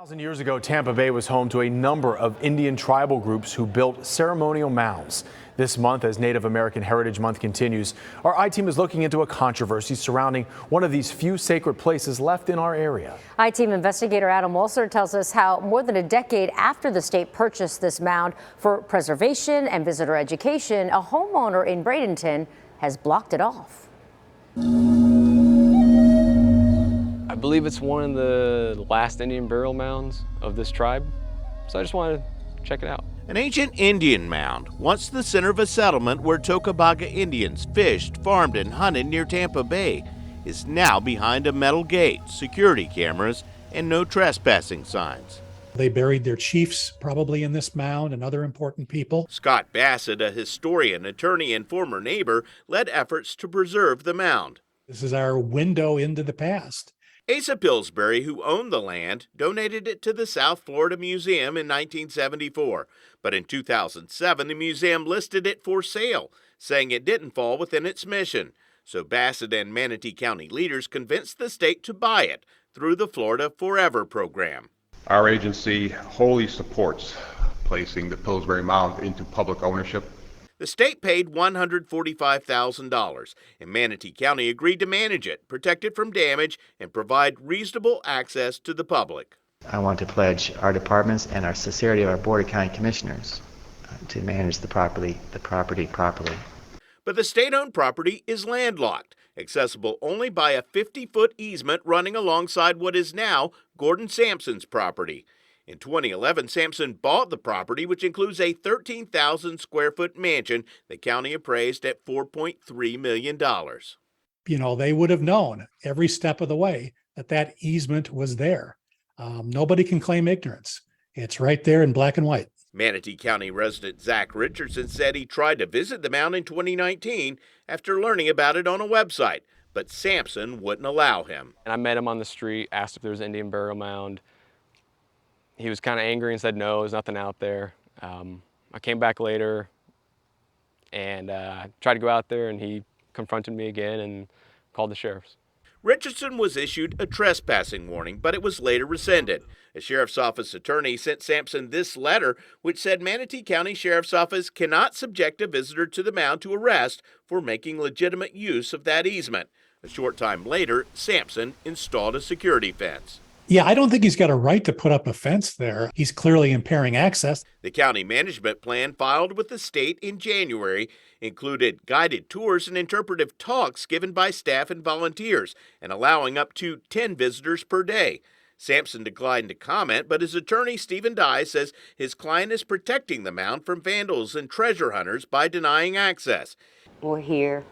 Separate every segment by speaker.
Speaker 1: 1,000 years ago, Tampa Bay was home to a number of Indian tribal groups who built ceremonial mounds. This month, as Native American Heritage Month continues, our I-Team is looking into a controversy surrounding one of these few sacred places left in our area.
Speaker 2: I-Team investigator Adam Walser tells us how more than a decade after the state purchased this mound for preservation and visitor education, a homeowner in Bradenton has blocked it off.
Speaker 3: I believe it's one of the last Indian burial mounds of this tribe, so I just wanted to check it out.
Speaker 4: An ancient Indian mound, once the center of a settlement where Tocobaga Indians fished, farmed, and hunted near Tampa Bay, is now behind a metal gate, security cameras, and no trespassing signs.
Speaker 5: They buried their chiefs probably in this mound and other important people.
Speaker 4: Scott Bassett, a historian, attorney, and former neighbor, led efforts to preserve the mound.
Speaker 5: This is our window into the past.
Speaker 4: Asa Pillsbury, who owned the land, donated it to the South Florida Museum in 1974. But in 2007, the museum listed it for sale, saying it didn't fall within its mission. So Bassett and Manatee County leaders convinced the state to buy it through the Florida Forever program.
Speaker 6: Our agency wholly supports placing the Pillsbury Mound into public ownership.
Speaker 4: The state paid $145,000, and Manatee County agreed to manage it, protect it from damage, and provide reasonable access to the public.
Speaker 7: I want to pledge our departments and our sincerity of our Board of County Commissioners to manage the property properly.
Speaker 4: But the state-owned property is landlocked, accessible only by a 50-foot easement running alongside what is now Gordon Sampson's property. In 2011, Sampson bought the property, which includes a 13,000-square-foot mansion the county appraised at $4.3 million.
Speaker 5: You know, they would have known every step of the way that that easement was there. Nobody can claim ignorance. It's right there in black and white.
Speaker 4: Manatee County resident Zach Richardson said he tried to visit the mound in 2019 after learning about it on a website, but Sampson wouldn't allow him.
Speaker 3: And I met him on the street, asked if there was an Indian burial mound. He was kind of angry and said no, there's nothing out there. I came back later and tried to go out there, and he confronted me again and called the sheriffs.
Speaker 4: Richardson was issued a trespassing warning, but it was later rescinded. A sheriff's office attorney sent Sampson this letter, which said Manatee County Sheriff's Office cannot subject a visitor to the mound to arrest for making legitimate use of that easement. A short time later, Sampson installed a security fence.
Speaker 5: Yeah, I don't think he's got a right to put up a fence there. He's clearly impairing access.
Speaker 4: The county management plan filed with the state in January included guided tours and interpretive talks given by staff and volunteers, and allowing up to 10 visitors per day. Sampson declined to comment, but his attorney, Stephen Dye, says his client is protecting the mound from vandals and treasure hunters by denying access.
Speaker 8: We're here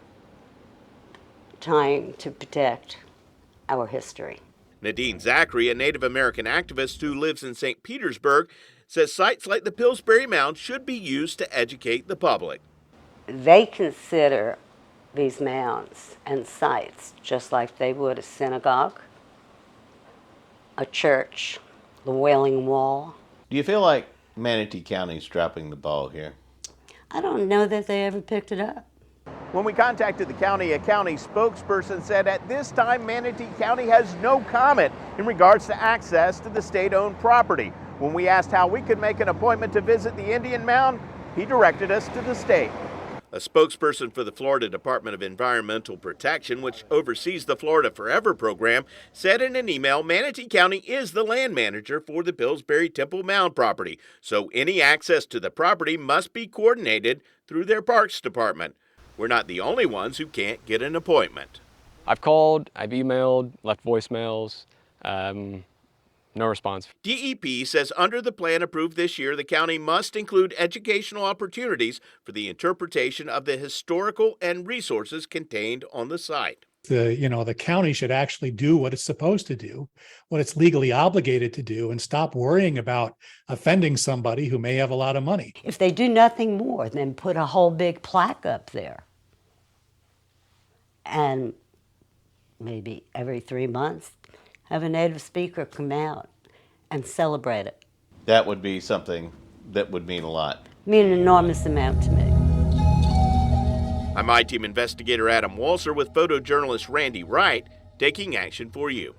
Speaker 8: trying to protect our history.
Speaker 4: Nadine Zachary, a Native American activist who lives in St. Petersburg, says sites like the Pillsbury Mound should be used to educate the public.
Speaker 8: They consider these mounds and sites just like they would a synagogue, a church, the Wailing Wall.
Speaker 4: Do you feel like Manatee County's dropping the ball here?
Speaker 8: I don't know that they ever picked it up.
Speaker 4: When we contacted the county, a county spokesperson said at this time Manatee County has no comment in regards to access to the state-owned property. When we asked how we could make an appointment to visit the Indian Mound, he directed us to the state. A spokesperson for the Florida Department of Environmental Protection, which oversees the Florida Forever program, said in an email Manatee County is the land manager for the Pillsbury Temple Mound property, so any access to the property must be coordinated through their Parks Department. We're not the only ones who can't get an appointment.
Speaker 3: I've called, I've emailed, left voicemails, no response.
Speaker 4: DEP says under the plan approved this year, the county must include educational opportunities for the interpretation of the historical and resources contained on the site.
Speaker 5: The county should actually do what it's supposed to do, what it's legally obligated to do, and stop worrying about offending somebody who may have a lot of money.
Speaker 8: If they do nothing more than put a whole big plaque up there, and maybe every 3 months have a native speaker come out and celebrate it.
Speaker 4: That would be something that would mean a lot.
Speaker 8: Mean an enormous amount to me.
Speaker 4: I'm I-Team investigator Adam Walser with photojournalist Randy Wright, taking action for you.